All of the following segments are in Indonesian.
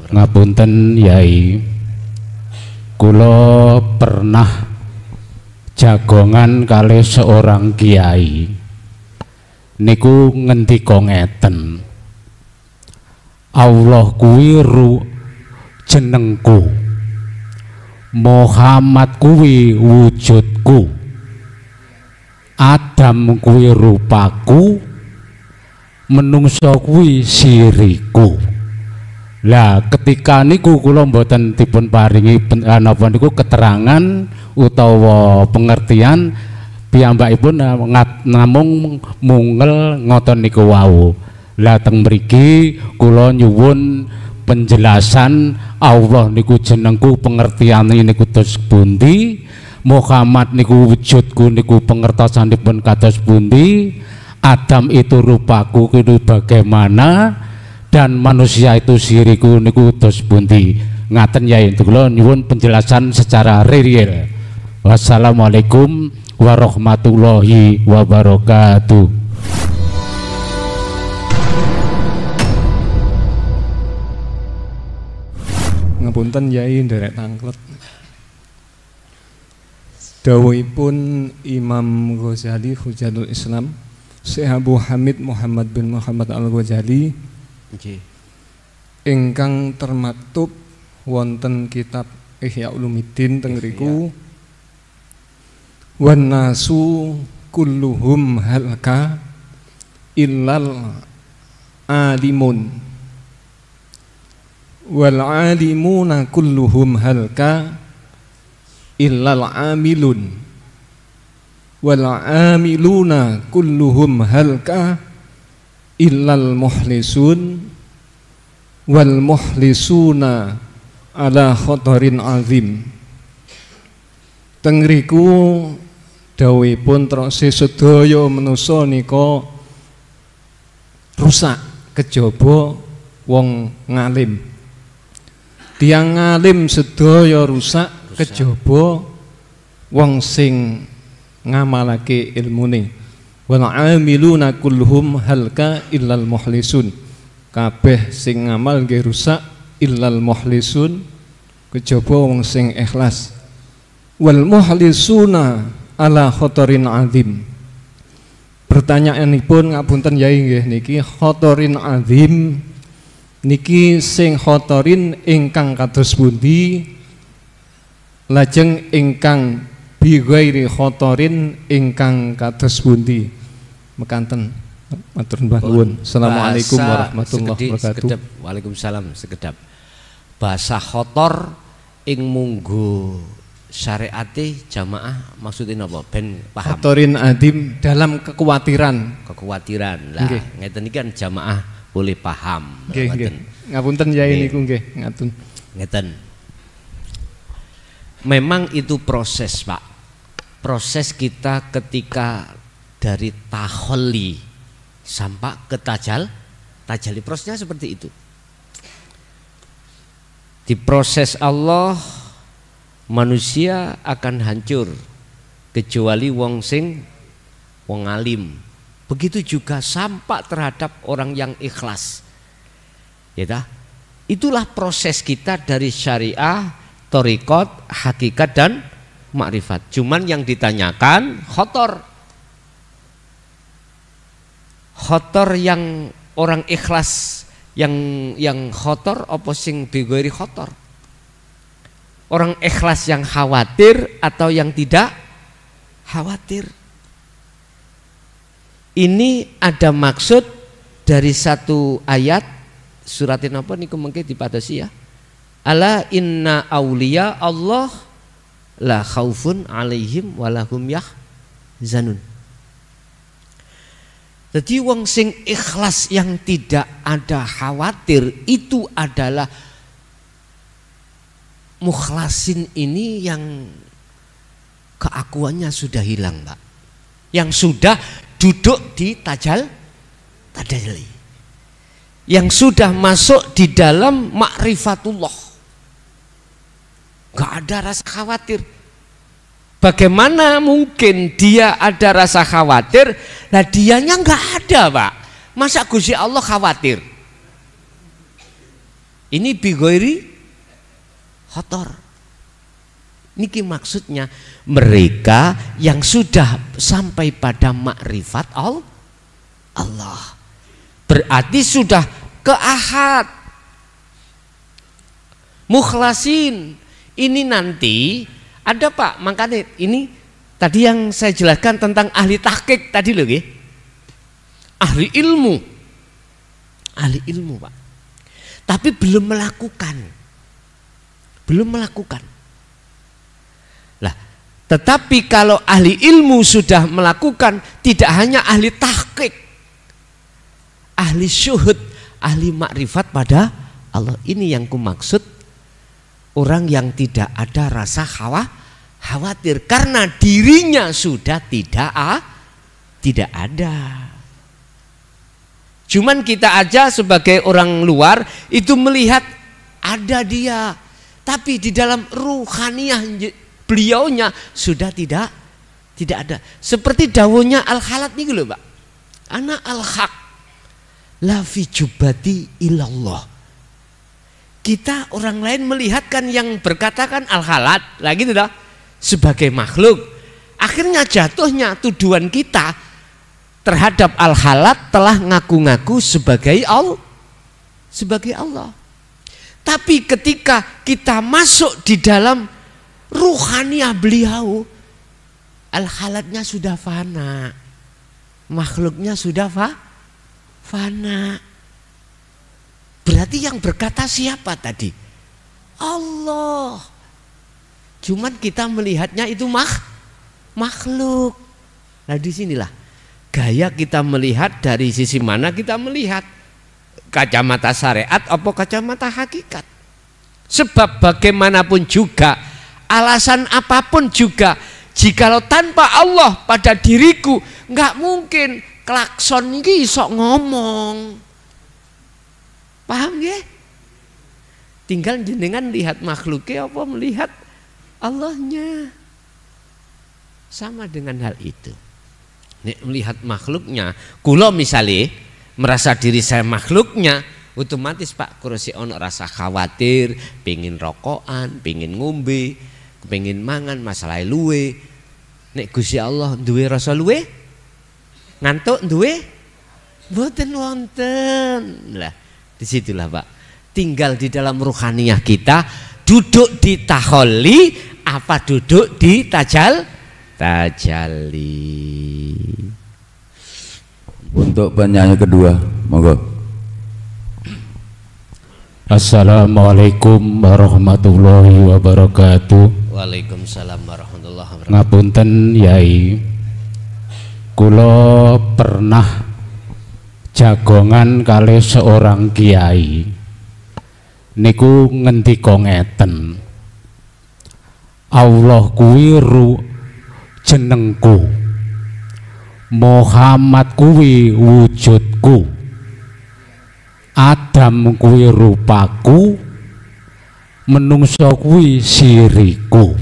Ngapunten Yai, kula pernah jagongan kali seorang kiai niku ngendika ngeten, Allah kuwi jenengku, Muhammad kuwi wujudku, Adam kuwi rupaku, menungso kuwi siriku. Lah ketika niku kula mboten dipun paringi napa niku keterangan utawa pengertian, piyambakipun namung mungel ngoten niku wau. Lah teng mriki kula nyuwun penjelasan Allah niku jenengku, pengertiane niku terus pundi, Muhammad niku wujudku niku pengertosanipun kados pundi, Adam itu rupaku itu bagaimana, dan manusia itu siriku niku terus pundi. Ngaten Yai, kula nyuwun penjelasan secara real. Wassalamualaikum warahmatullahi wabarakatuh. Ngapunten Yai nderek tangklet. Dawuhipun Imam Ghazali Hujjatul Islam Syekh Abu Hamid Muhammad bin Muhammad Al-Ghazali ingkang termaktub wonten kitab Ihya Ulumuddin teng riku, wan nasu kulluhum halaka illal alimun wal alimuna kulluhum halka illal amilun wal amiluna kulluhum halka illal muhlisun wal muhlisuna ala khotorin azim. Tengriku dawuhipun trose sedaya manusa nika rusak kejaba wong ngalim. Tiang ngalim sedaya rusak kejaba wong sing ngamalake ilmune. Wal amiluna kulluhum halka illal muhlisun. Kabeh sing ngamal nggih rusak illal muhlisun, kejaba wong sing ikhlas. Wal muhlisuna ala khotorin azim. Pertanyaanipun ngapunten Yai nggih niki khotorin azim niki sing khotorin ingkang kados pundi, lajeng ingkang bi ghairi khotorin ingkang kados pundi. Mekanten. Matur nuwun. Assalamualaikum warahmatullahi wabarakatuh. Waalaikumsalam. Sekedap. Bahasa khotor ing munggu syariate jamaah maksudnya apa? Ben paham. Khotorin adim dalam kekhawatiran. Kekhawatiran. Lah ngeten iki kan jamaah boleh paham. Nggih, nggih. Ngapunten Yai niku nggih, ngatun. Ngeten. Memang itu proses, Pak. Proses kita ketika dari taholli sampai ke tajali, prosesnya seperti itu. Di proses Allah manusia akan hancur kecuali wong sing wong alim. Begitu juga sampai terhadap orang yang ikhlas. Ya, itulah proses kita dari syariah, thariqat, hakikat dan makrifat. Cuman yang ditanyakan khotor. Khotor yang orang ikhlas, yang khotor apa sing bigori khotor? Orang ikhlas yang khawatir atau yang tidak khawatir? Ini ada maksud dari satu ayat suratin apa niku mengke dipadosi ya. Ala inna auliya Allah la khaufun alaihim walahum yahzanun. Jadi wong sing ikhlas yang tidak ada khawatir itu adalah mukhlasin ini yang keakuannya sudah hilang, Pak. Yang sudah duduk di tajali. Yang sudah masuk di dalam ma'rifatullah. Gak ada rasa khawatir. Bagaimana mungkin dia ada rasa khawatir, nah dianya nggak ada, Pak. Masa Gusti Allah khawatir? Ini bigoiri kotor. Niki maksudnya mereka yang sudah sampai pada makrifat Allah. Berarti sudah ke ahad. Mukhlasin. Ini nanti ada Pak, makanya ini tadi yang saya jelaskan tentang ahli tahqiq tadi loh ya. Ahli ilmu. Ahli ilmu Pak. Tapi belum melakukan. Belum melakukan. Lah, tetapi kalau ahli ilmu sudah melakukan, tidak hanya ahli tahqiq, ahli syuhud, ahli makrifat pada Allah. Ini yang kumaksud orang yang tidak ada rasa khawatir karena dirinya sudah tidak ada. Cuman kita aja sebagai orang luar itu melihat ada dia, tapi di dalam ruhaniyah beliaunya sudah tidak ada. Seperti dawuhnya Al-Khalat nih lho Pak. Ana al-haq la fi jubati ilallah. Kita orang lain melihatkan yang berkatakan Al-Khalat lagi tidak sebagai makhluk. Akhirnya jatuhnya tuduhan kita terhadap Al-Khalat telah ngaku-ngaku sebagai Allah. Tapi ketika kita masuk di dalam ruhaniyah beliau, Al-Khalatnya sudah fana, makhluknya sudah fana. Berarti yang berkata siapa tadi? Allah. Cuman kita melihatnya itu makhluk. Nah disinilah gaya kita melihat, dari sisi mana kita melihat, kacamata syariat apa kacamata hakikat. Sebab bagaimanapun juga, alasan apapun juga, jikalau tanpa Allah pada diriku, nggak mungkin klakson ini sok ngomong. Paham ya? Tinggal jenengan lihat makhluknya apa melihat Allahnya. Sama dengan hal itu. Nek melihat makhluknya, kula misalnya merasa diri saya makhluknya, otomatis Pak kursi ono rasa khawatir, pengen rokokan, pengen ngombe, pengen mangan, masalah luwe. Nek Gusti Allah duwe rasa luwe, ngantuk duwe, mboten wonten. Lah, disitulah Pak. Tinggal di dalam ruhaniyah kita, duduk di taholli apa duduk di tajalli. Untuk penyanyi kedua, monggo. Assalamualaikum warahmatullahi wabarakatuh. Waalaikumsalam warahmatullahi wabarakatuh. Ngapunten Yai, kula pernah jagongan kali seorang kiai niku ngendika ngeten, Allah kuwi jenengku, Muhammad kuwi wujudku, Adam kuwi rupaku, menungso kuwi siriku.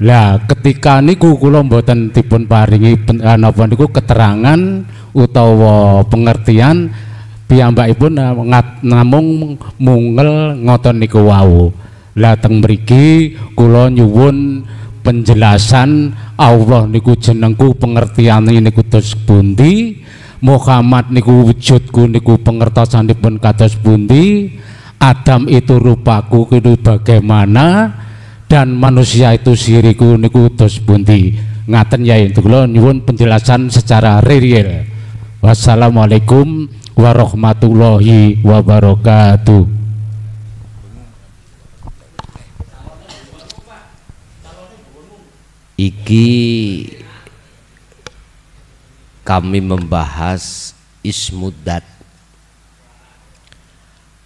Lah ketika niku kula mboten dipun paringi napa niku keterangan utawa pengertian, piyambakipun namung mungel ngoten niku wau. Lah teng mriki kula nyuwun penjelasan Allah niku jenengku, pengertiane niku dos pundi, Muhammad niku wujudku niku pengertosanipun kados pundi, Adam itu rupaku itu bagaimana, dan manusia itu siriku niku dos pundi. Ngaten ya, itu kula nyuwun penjelasan secara real. Wassalamualaikum warahmatullahi wabarakatuh. Iki kami membahas ismudat.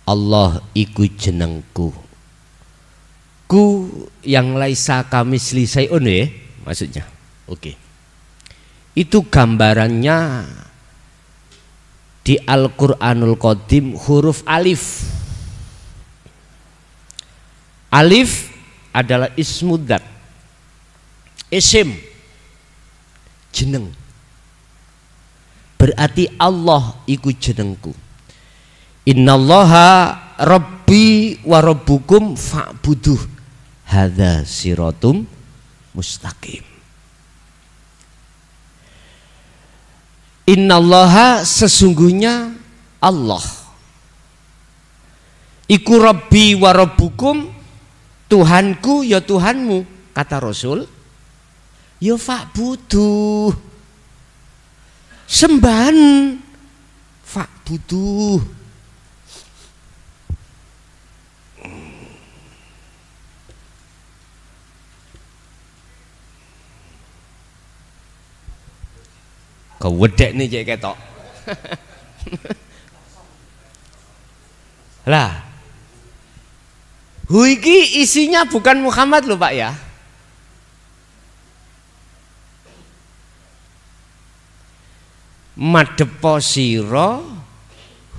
Allah iku jenengku. Ku yang laisa kami selisaiun ya maksudnya. Oke. Itu gambarannya di Al-Qur'anul Qadim huruf alif. Alif adalah ismudat. Isim jeneng, berarti Allah iku jenengku. Innallaha rabb rabbi wa rabbukum fa'buduh hadza siratum mustaqim. Innallaha, sesungguhnya Allah iku rabbi wa rabbukum, Tuhanku ya Tuhanmu, kata Rasul, ya fa'buduh, sembahan, fa'buduh. Kau wedek nih cek ketok. Lah, iki isinya bukan Muhammad loh Pak ya. Madepo sira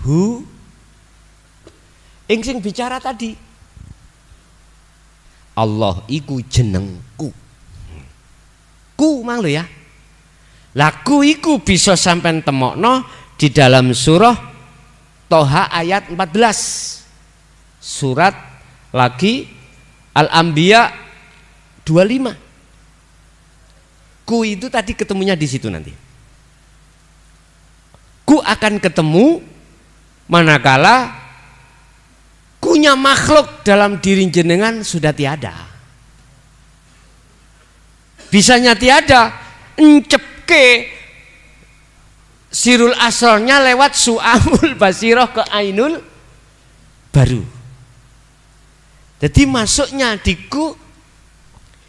hu ing sing bicara tadi. Allah iku jenengku. Ku mang lho ya. Laku iku bisa sampai temokno di dalam surah Toha ayat 14, surat lagi Al-Anbiya 25. Ku itu tadi ketemunya di situ nanti. Ku akan ketemu manakala kunya makhluk dalam diri jenengan sudah tiada. Bisanya tiada, encep sirul asrornya lewat su'amul basiroh ke ainul baru. Jadi masuknya diku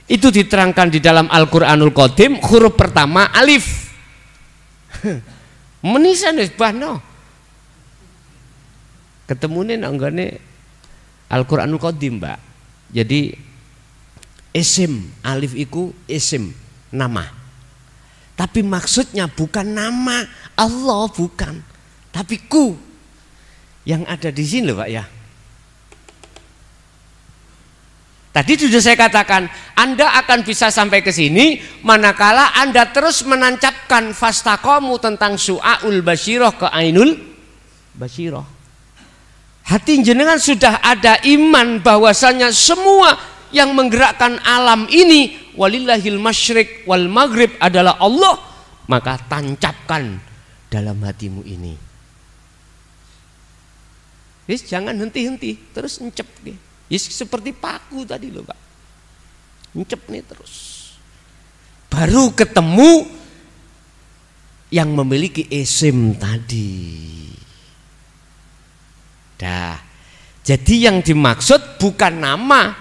itu diterangkan di dalam Al-Quranul Qadim, huruf pertama alif. Menisan wis bahno. Ketemune nang nggone Al-Quranul Qadim, Mbak. Jadi isim, alif iku isim, nama. Tapi maksudnya bukan nama Allah, bukan, tapi ku yang ada di sini loh Pak ya. Tadi sudah saya katakan, Anda akan bisa sampai ke sini manakala Anda terus menancapkan fastaqomu tentang su'aul basyiroh ke ainul basyiroh. Hati jenengan sudah ada iman bahwasanya semua yang menggerakkan alam ini walillahil masyriq wal maghrib adalah Allah, maka tancapkan dalam hatimu ini. Yes, jangan henti-henti, terus encep. Yes, seperti paku tadi loh Pak, encep nih terus. Baru ketemu yang memiliki isim tadi. Dah, jadi yang dimaksud bukan nama.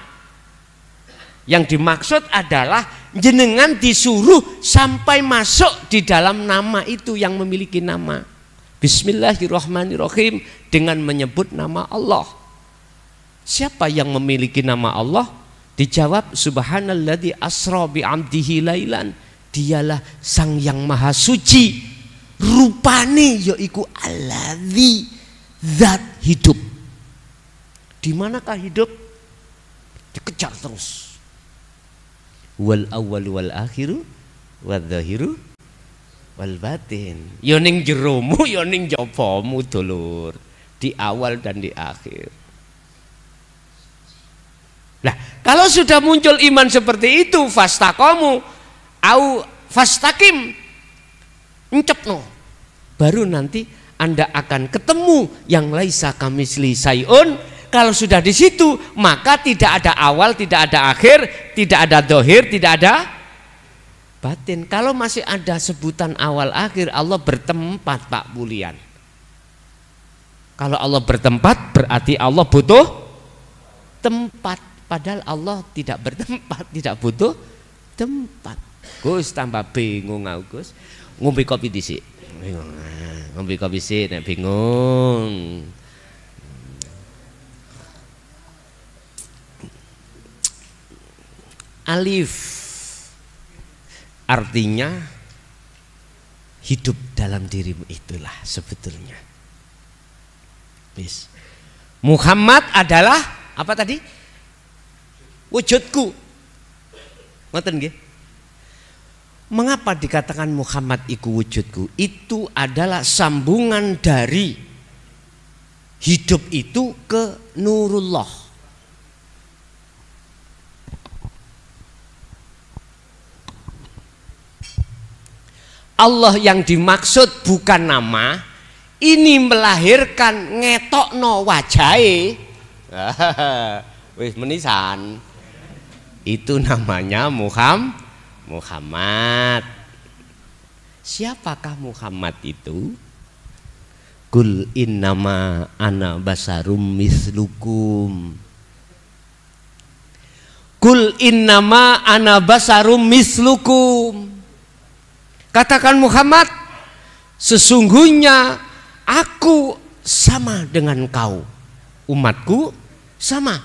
Yang dimaksud adalah jenengan disuruh sampai masuk di dalam nama itu yang memiliki nama. Bismillahirrahmanirrahim, dengan menyebut nama Allah. Siapa yang memiliki nama Allah? Dijawab subhanalladzi asra bi 'abdihi lailan. Dialah sang yang maha suci. Rupane yaiku alladzi, zat hidup. Di manakah hidup? Dikejar terus. Wal awwal wal akhiru wal zahiru wal batin. Yo ning jeromu yo ning jopomu dulur, di awal dan di akhir. Nah, kalau sudah muncul iman seperti itu, fastaqomu au fastaqim, encepno, baru nanti Anda akan ketemu yang laisa kamisli sayun. Kalau sudah di situ, maka tidak ada awal, tidak ada akhir, tidak ada dohir, tidak ada batin. Kalau masih ada sebutan awal akhir, Allah bertempat Pak Bulian. Kalau Allah bertempat, berarti Allah butuh tempat. Padahal Allah tidak bertempat, tidak butuh tempat. Gus tambah bingung aku Gus. Ngombe kopi dhisik. Bingung. Ngombe kopi sik nek bingung. Alif artinya hidup dalam dirimu, itulah sebetulnya. Bis. Muhammad adalah apa tadi? Wujudku. Ngoten nggih? Mengapa dikatakan Muhammad iku wujudku? Itu adalah sambungan dari hidup itu ke nurullah. Allah yang dimaksud bukan nama, ini melahirkan ngetokno wajahe. Wis menisan. Itu namanya Muhammad. Siapakah Muhammad itu? Kul innama ana basarum mislukum. Kul innama ana basarum mislukum. Katakan Muhammad, sesungguhnya aku sama dengan kau. Umatku sama.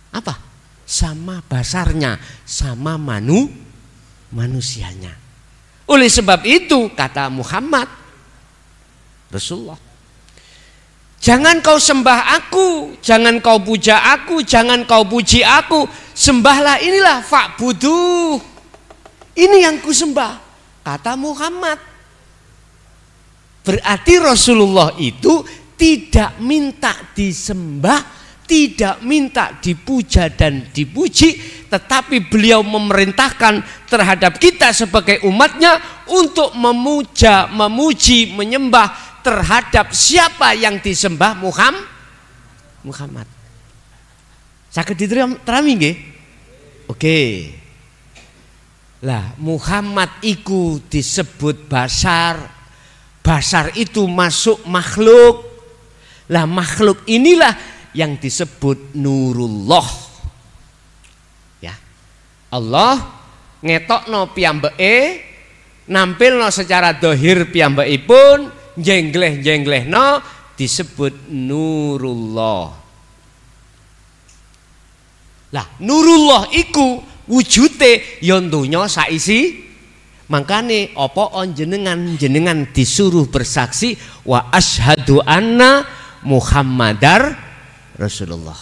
Apa? Sama basarnya, sama manusianya. Oleh sebab itu kata Muhammad Rasulullah, jangan kau sembah aku, jangan kau puja aku, jangan kau puji aku, sembahlah inilah fa'budu. Ini yang ku sembah. Kata Muhammad. Berarti Rasulullah itu tidak minta disembah, tidak minta dipuja dan dipuji, tetapi beliau memerintahkan terhadap kita sebagai umatnya untuk memuja, memuji, menyembah terhadap siapa yang disembah Muhammad. Saged diterami nggih? Oke. Lah Muhammad iku disebut basar. Basar itu masuk makhluk. Lah makhluk inilah yang disebut nurullah. Ya. Allah ngetokno piyambake, nampilno secara dohir piyambakipun, jengleh-jenglehno disebut nurullah. Lah nurullah iku wujute ya donya saisi. Makane apa jenengan disuruh bersaksi wa asyhadu anna Muhammadar Rasulullah.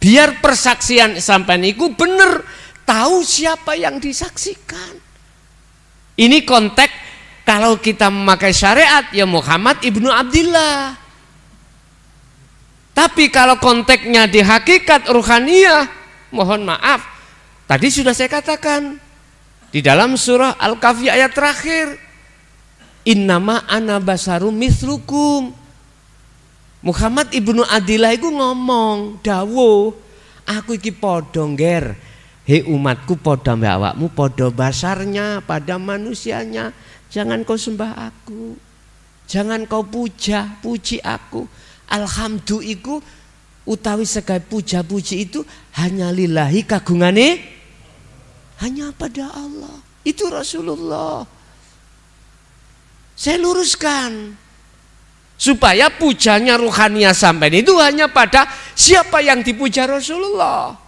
Biar persaksian sampean iku bener, tahu siapa yang disaksikan. Ini konteks kalau kita memakai syariat ya Muhammad ibnu Abdillah. Tapi kalau konteksnya di hakikat ruhaniyah, mohon maaf, tadi sudah saya katakan di dalam surah Al-Kahfi ayat terakhir, innama ana basarum mislukum. Muhammad ibnu Abdillah itu ngomong, dawuh, aku iki padha ngger, he umatku padha mbek awakmu, padha basarnya, pada manusianya. Jangan kau sembah aku, jangan kau puji aku. Alhamdulillah iku utawi segai puja-puji itu hanya lillahi, kagungane hanya pada Allah. Itu Rasulullah. Saya luruskan supaya pujanya ruhaniyah sampai itu hanya pada siapa yang dipuja Rasulullah.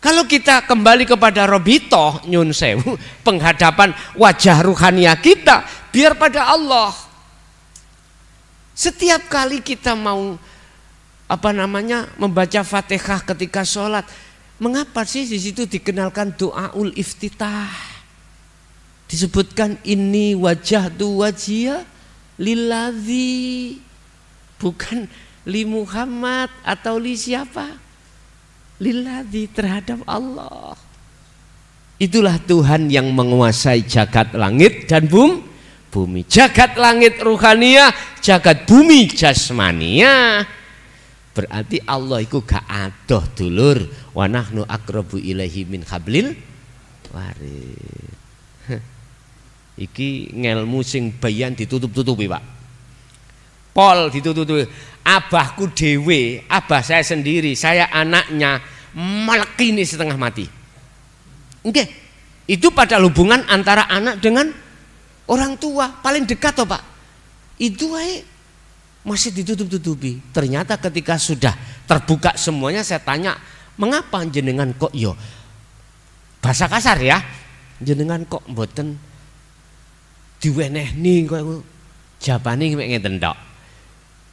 Kalau kita kembali kepada Robitoh nyun sewu, penghadapan wajah ruhaniyah kita biar pada Allah. Setiap kali kita mau membaca Fatihah ketika sholat, mengapa sih di situ dikenalkan doaul iftitah? Disebutkan ini wajah tu wajia lilladzi, bukan li Muhammad atau li siapa? Lilladzi, terhadap Allah. Itulah Tuhan yang menguasai jagat langit dan bumi. Jagat langit ruhaniyah, jagat bumi jasmaniyah. Berarti Allah itu gak adoh dulur, wa nahnu aqrabu ilaihi min hablil warid. Iki ngelmu sing bayan ditutup-tutupi, Pak. Pol ditutup-tutupi. Abahku dewe, abah saya sendiri, saya anaknya, melekini setengah mati. Oke, itu pada hubungan antara anak dengan orang tua paling dekat toh Pak. Itu masih ditutup-tutupi. Ternyata ketika sudah terbuka semuanya, saya tanya, mengapa jenengan kok bahasa kasar ya, jenengan kok mboten diwenehni kok jabane ngeten tok.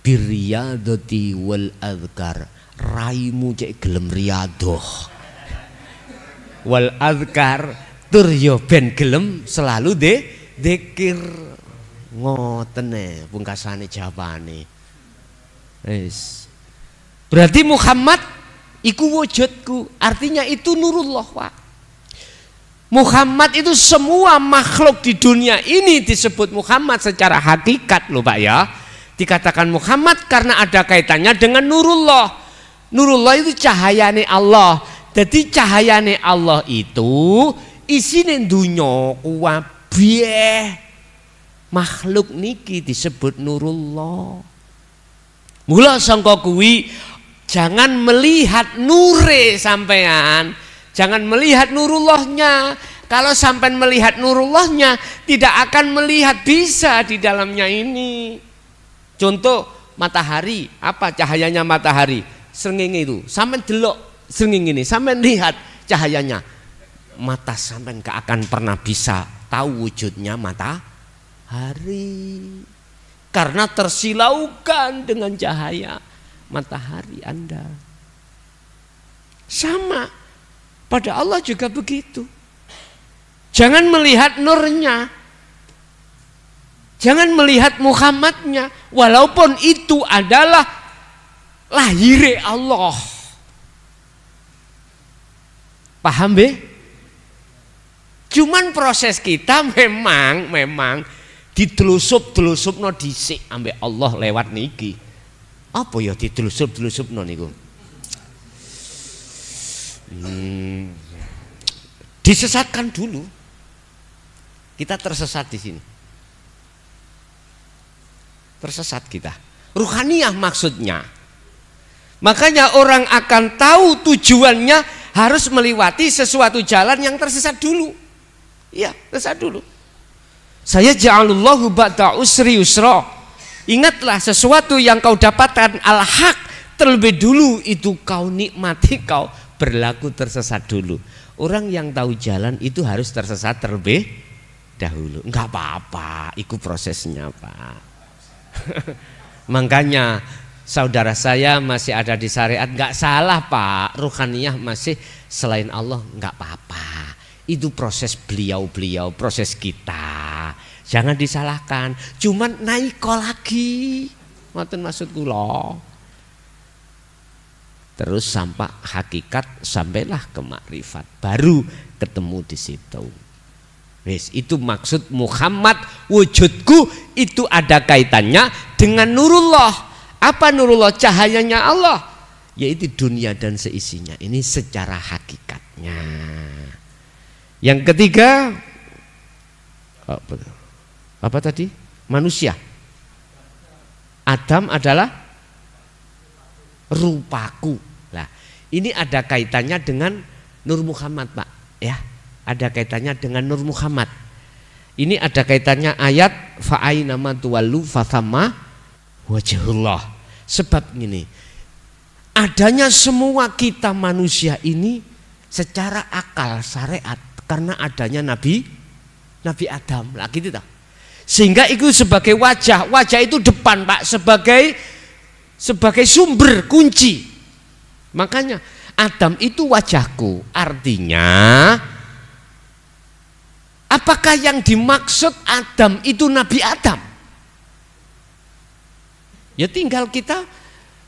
Biriyadati wal azkar, raimu cek gelem riyadoh. Wal azkar tur yo ben gelem selalu dzikir. Ngoten pungkasane jawabane. Wis. Berarti Muhammad iku wujudku, artinya itu nurullah, Pak. Muhammad itu semua makhluk di dunia ini disebut Muhammad secara hakikat loh Pak ya. Dikatakan Muhammad karena ada kaitannya dengan nurullah. Nurullah itu cahayane Allah. Jadi cahayane Allah itu isine dunya kuwabeh. Makhluk niki disebut nurullah. Mula sangka kuwi jangan melihat nure sampean, jangan melihat nurullahnya. Kalau sampean melihat nurullahnya, tidak akan melihat bisa di dalamnya ini. Contoh matahari, apa cahayanya matahari? Srengenge itu, sampean delok srengenge ini, sampean lihat cahayanya. Mata sampean gak akan pernah bisa tahu wujudnya matahari. Karena tersilaukan dengan cahaya matahari Anda. Sama pada Allah juga begitu. Jangan melihat nurnya, jangan melihat Muhammadnya, walaupun itu adalah lahir Allah. Paham be? Cuman proses kita memang ditelusup-telusupno dhisik ambek Allah lewat niki. Apa ya ditelusup-telusupno niku? Disesatkan dulu. Kita tersesat di sini. Tersesat kita. Ruhaniyah maksudnya. Makanya orang akan tahu tujuannya harus melewati sesuatu jalan yang tersesat dulu. Iya, tersesat dulu. Saya ja'alullahu ba'da usri yusra. Ingatlah sesuatu yang kau dapatkan al-haq terlebih dulu itu kau nikmati, kau berlaku tersesat dulu. Orang yang tahu jalan itu harus tersesat terlebih dahulu. Enggak apa-apa, itu prosesnya Pak. Makanya saudara saya masih ada di syariat, enggak salah Pak. Ruhaniyah masih selain Allah, enggak apa-apa. Itu proses beliau-beliau, proses kita. Jangan disalahkan. Cuman naik lagi. Ngoten maksud kula. Terus sampai hakikat, sampailah ke makrifat. Baru ketemu di situ. Wis, itu maksud Muhammad wujudku itu ada kaitannya dengan nurullah. Apa nurullah? Cahayanya Allah. Yaitu dunia dan seisinya. Ini secara hakikatnya. Yang ketiga apa tadi? Manusia. Adam adalah rupaku. Nah, ini ada kaitannya dengan Nur Muhammad, Pak. Ya, ada kaitannya dengan Nur Muhammad. Ini ada kaitannya ayat fa'aina ma tuwallu fathamma wajhullah. Sebab gini, adanya semua kita manusia ini secara akal syariat karena adanya Nabi Adam lah gitu toh. Sehingga itu sebagai wajah itu depan Pak, sebagai sumber kunci. Makanya Adam itu wajahku, artinya apakah yang dimaksud Adam itu Nabi Adam? Ya tinggal kita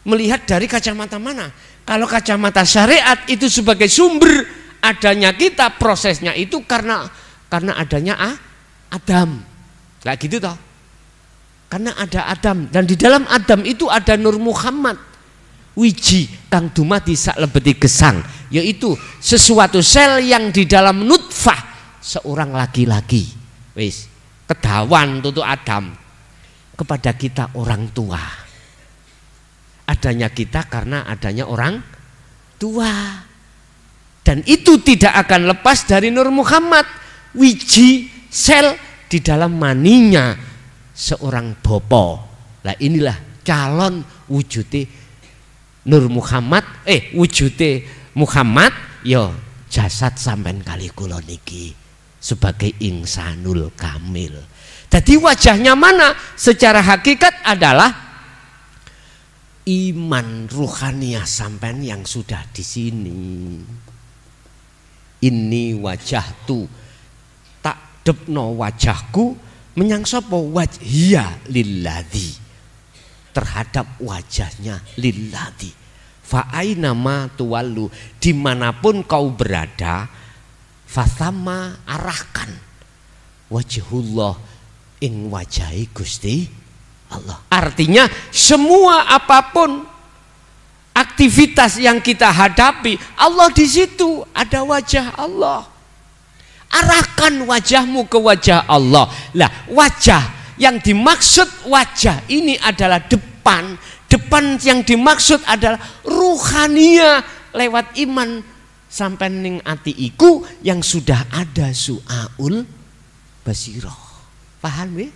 melihat dari kacamata mana. Kalau kacamata syariat itu sebagai sumber adanya kita, prosesnya itu karena adanya Adam. Nah gitu toh. Karena ada Adam dan di dalam Adam itu ada Nur Muhammad. Wiji kang dumadi sak lebeti gesang, yaitu sesuatu sel yang di dalam nutfah seorang laki-laki. Wis, kedawan tutu Adam kepada kita orang tua. Adanya kita karena adanya orang tua. Dan itu tidak akan lepas dari Nur Muhammad, wiji sel di dalam maninya seorang bopo. Nah inilah calon wujudnya Nur Muhammad, wujudnya Muhammad, yo jasad sampean kali kula niki sebagai insanul kamil. Jadi wajahnya mana? Secara hakikat adalah iman ruhaniyah sampean yang sudah di sini. Ini wajah tu tak depno wajahku Menyang sapa? Wajhiya lilladzi, terhadap wajahnya lilladzi. Fa aina ma tuwallu, dimanapun kau berada, fathama arahkan wajhullah, ing wajahi Gusti Allah. Artinya semua apapun aktivitas yang kita hadapi, Allah di situ, ada wajah Allah. Arahkan wajahmu ke wajah Allah. Lah, wajah yang dimaksud wajah ini adalah depan. Depan yang dimaksud adalah ruhania lewat iman sampai ning ati iku yang sudah ada su'aul basirah. Paham ya?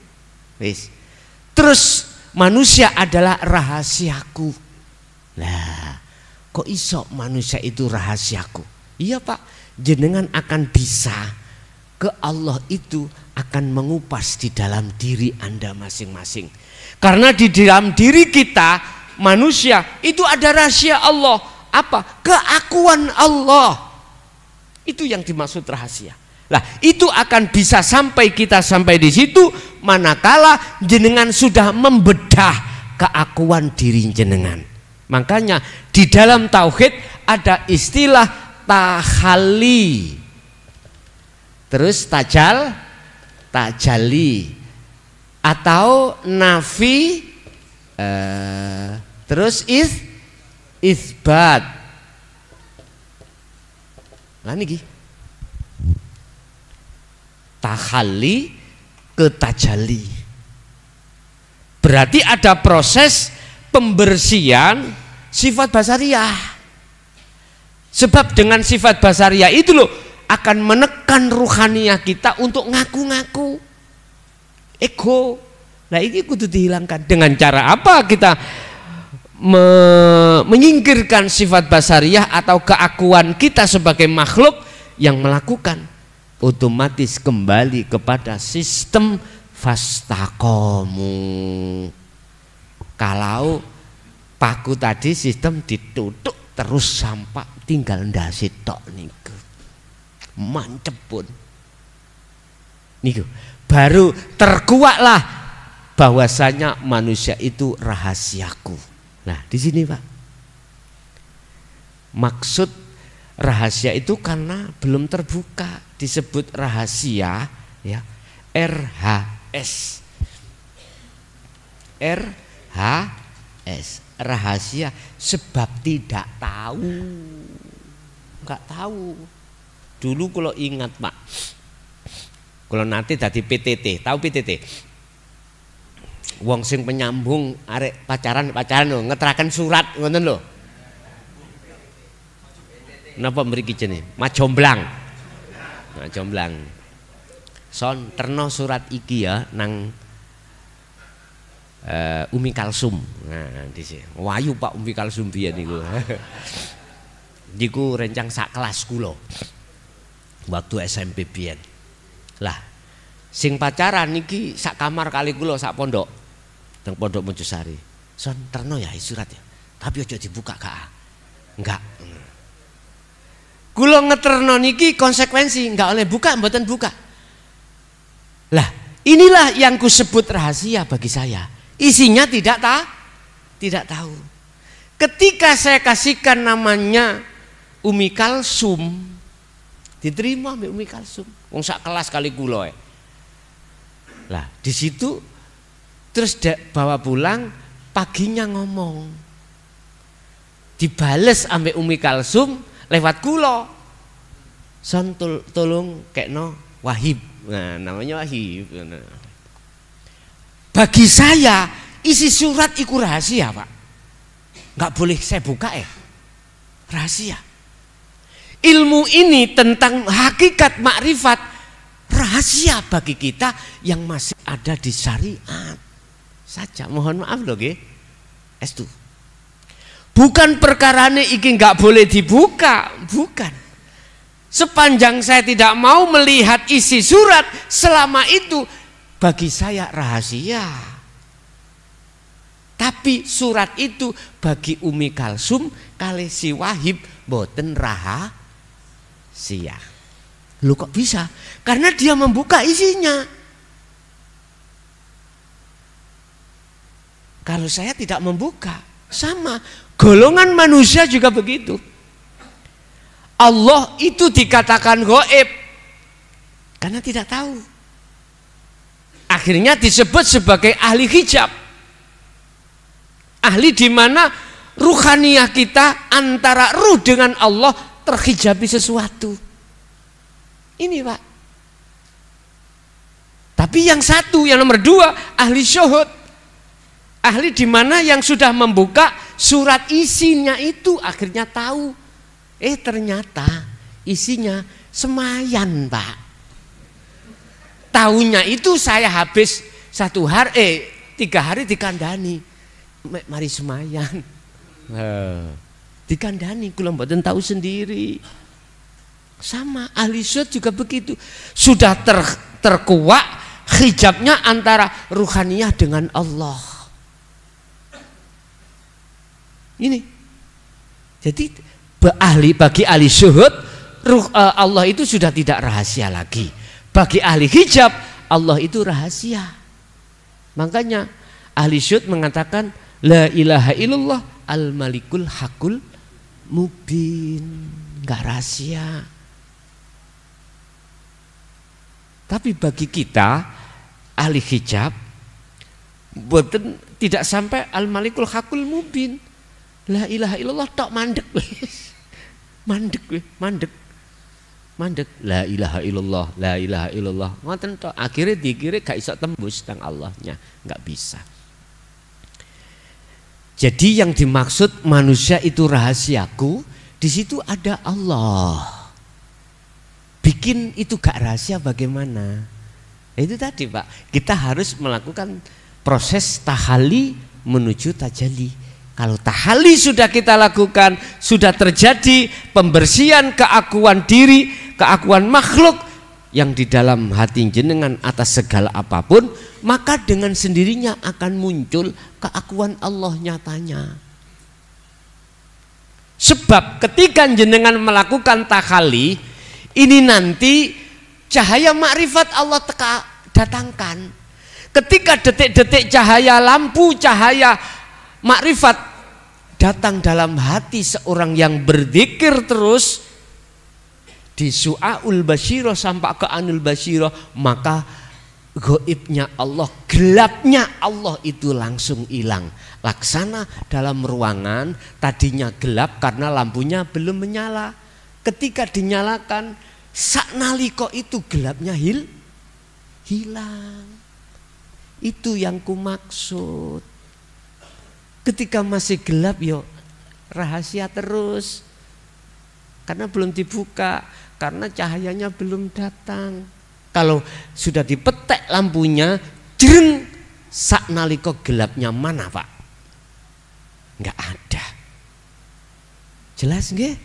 Wis. Terus manusia adalah rahasiaku. Lah, kok iso manusia itu rahasiaku? Iya Pak, jenengan akan bisa ke Allah itu akan mengupas di dalam diri Anda masing-masing. Karena di dalam diri kita manusia itu ada rahasia Allah. Apa? Keakuan Allah. Itu yang dimaksud rahasia. Lah, itu akan bisa sampai kita sampai di situ manakala jenengan sudah membedah keakuan diri jenengan. Makanya di dalam tauhid ada istilah tahalli. Terus tajalli atau nafi, terus isbat. Lah niki tahalli ke tajalli. Berarti ada proses pembersihan sifat basariyah. Sebab dengan sifat basariyah itu loh akan menekan ruhaniyah kita untuk ngaku-ngaku ego. Nah ini kudu dihilangkan. Dengan cara apa kita menyingkirkan sifat basariyah atau keakuan kita sebagai makhluk yang melakukan? Otomatis kembali kepada sistem fastaqomu. Kalau paku tadi sistem ditutup terus sampai tinggal ndase tok niku. Mancep pun niku baru terkuatlah bahwasanya manusia itu rahasiaku. Nah di sini Pak, maksud rahasia itu karena belum terbuka disebut rahasia ya, RHS rahasia sebab tidak tahu, nggak tahu. Dulu kalau ingat Pak, kalau nanti tadi PTT, tahu PTT? Wong sing penyambung arek pacaran lho, ngeteraken surat ngoten lho. Napa mriki jenenge? Majomblang. Majomblang. Son terno surat iki ya nang Umi Kalsum. Nah, dhisik. Wayu Pak Umi Kalsum biyen niku. Niku rencang sak kelas kula. Waktu SMP biyen. Lah, sing pacaran niki sak kamar kali kula sak pondok. Teng Pondok Mojosari. Son terno ya surat ya. Tapi aja dibuka Kak. Enggak. Kula ngeterno niki konsekuensi, enggak oleh buka, mboten buka. Lah, inilah yang kusebut rahasia bagi saya. Isinya tidak tahu. Ketika saya kasihkan namanya Umi Kalsum, diterima Mbak Umi Kalsum. Wong sak kelas kali kula. Lah, di situ terus bawa pulang, paginya ngomong. Dibales ambek Umi Kalsum lewat kula. Son tolong kekno Wahib. Nah, namanya Wahib. Bagi saya isi surat iku rahasia, Pak. Enggak boleh saya buka ya. Rahasia. Ilmu ini tentang hakikat makrifat rahasia bagi kita yang masih ada di syariat saja. Mohon maaf loh nggih. Estu. Bukan perkarane iki nggak boleh dibuka, bukan. Sepanjang saya tidak mau melihat isi surat, selama itu bagi saya rahasia. Tapi surat itu bagi Umi Kalsum kali si Wahib boten rahasia. Lu kok bisa? Karena dia membuka isinya. kalau saya tidak membuka. Sama, golongan manusia juga begitu. Allah itu dikatakan gaib karena tidak tahu. Akhirnya disebut sebagai ahli hijab. Ahli di mana ruhaniyah kita antara ruh dengan Allah terhijabi sesuatu. Ini Pak. Tapi yang satu, yang nomor dua, ahli syuhud. Ahli di mana yang sudah membuka surat isinya itu akhirnya tahu. Ternyata isinya semayan Pak. Tahunya itu saya habis 3 hari dikandani. Mari semayan. Dikandani, kula mboten tahu sendiri. Sama ahli syuhud juga begitu. Sudah terkuak hijabnya antara ruhaniyah dengan Allah. Ini. Jadi bagi ahli syuhud Allah itu sudah tidak rahasia lagi. Bagi ahli hijab Allah itu rahasia. Makanya ahli syuhud mengatakan la ilaha illallah al-malikul hakul mubin. Enggak rahasia. Tapi bagi kita ahli hijab tidak sampai al-malikul hakul mubin. La ilaha illallah tok mandek. Mandek. La ilaha illallah, la ilaha illallah. Ngoten tok. Akhirnya dikira gak iso tembus teng Allahnya, enggak bisa. Jadi yang dimaksud manusia itu rahasiaku, di situ ada Allah. Bikin itu gak rahasia bagaimana? Itu tadi Pak, kita harus melakukan proses tahalli menuju tajalli. Kalau tahalli sudah kita lakukan, sudah terjadi pembersihan keakuan diri, keakuan makhluk yang di dalam hati jenengan atas segala apapun, maka dengan sendirinya akan muncul keakuan Allah nyatanya. Sebab ketika jenengan melakukan tahalli, ini nanti cahaya makrifat Allah datangkan. Ketika detik-detik cahaya lampu, cahaya makrifat datang dalam hati seorang yang berzikir terus di su'aul basyirah sampai ke anul basyirah, maka gaibnya Allah, gelapnya Allah itu langsung hilang. Laksana dalam ruangan tadinya gelap karena lampunya belum menyala. Ketika dinyalakan saknaliko itu gelapnya hilang. Itu yang kumaksud. Ketika masih gelap yo rahasia terus. Karena belum dibuka, karena cahayanya belum datang. Kalau sudah dipetek lampunya, jreng, saknaliko gelapnya mana Pak? Enggak ada. Jelas nggih?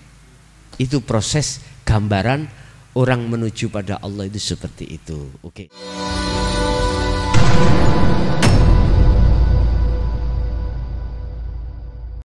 Itu proses gambaran orang menuju pada Allah itu seperti itu. Oke.